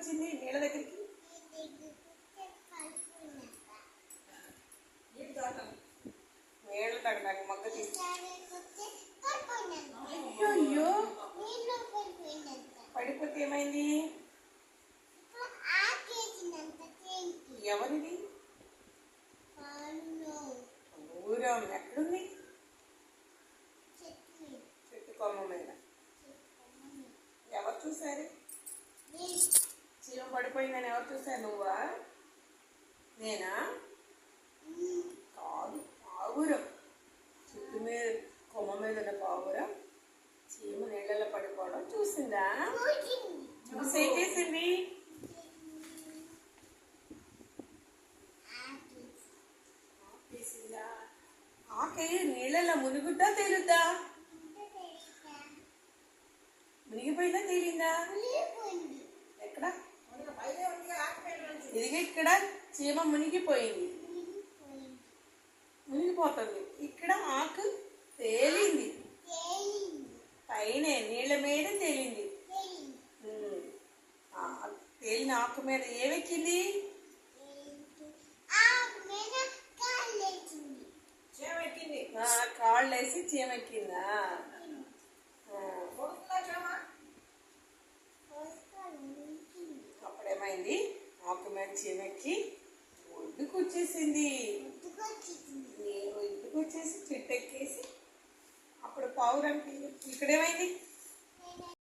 వచ్చింది నీళ్ళ దగ్గరికి? నీళ్ళు తగ్గడానికి మొగ్గ తీసి అయ్యో పడిపోతే ఏమైంది? ఎవరిది? ఊరం ఎక్కడుంది? చెట్టు కొమ్మ మీద. ఎవరు చూసారు? చీమ పడిపోయిందని ఎవరు చూసారు? నువ్వా? నేనా? కాదు, పావురం. చెట్టు మీద కొమ్మ మీద ఉన్న పావురం చీమ నీళ్ళలో పడిపోవడం చూసిందా? చూసి ఏం చేసింది? ఆకే నీళ్ళలో మునుగుద్దా తేలుద్దా? మునిగిపోయిందా తేలిందా? ఎక్కడ? ఇది ఇక్కడ చీమ మునిగిపోయింది, మునిగిపోతుంది. ఇక్కడ ఆకు తేలింది, పైన నీళ్ళ మీద తేలింది. తేలిన ఆకు మీద ఏమెక్కింది? కాళ్ళు వేసి చీమెక్కిందా? అప్పుడేమైంది? ఆకు మీద చీమెక్కి ఒడ్డుకు వచ్చేసింది. ఒడ్డుకు వచ్చేసి చెట్టు ఎక్కేసి అప్పుడు పావురానికి ఇక్కడేమైంది?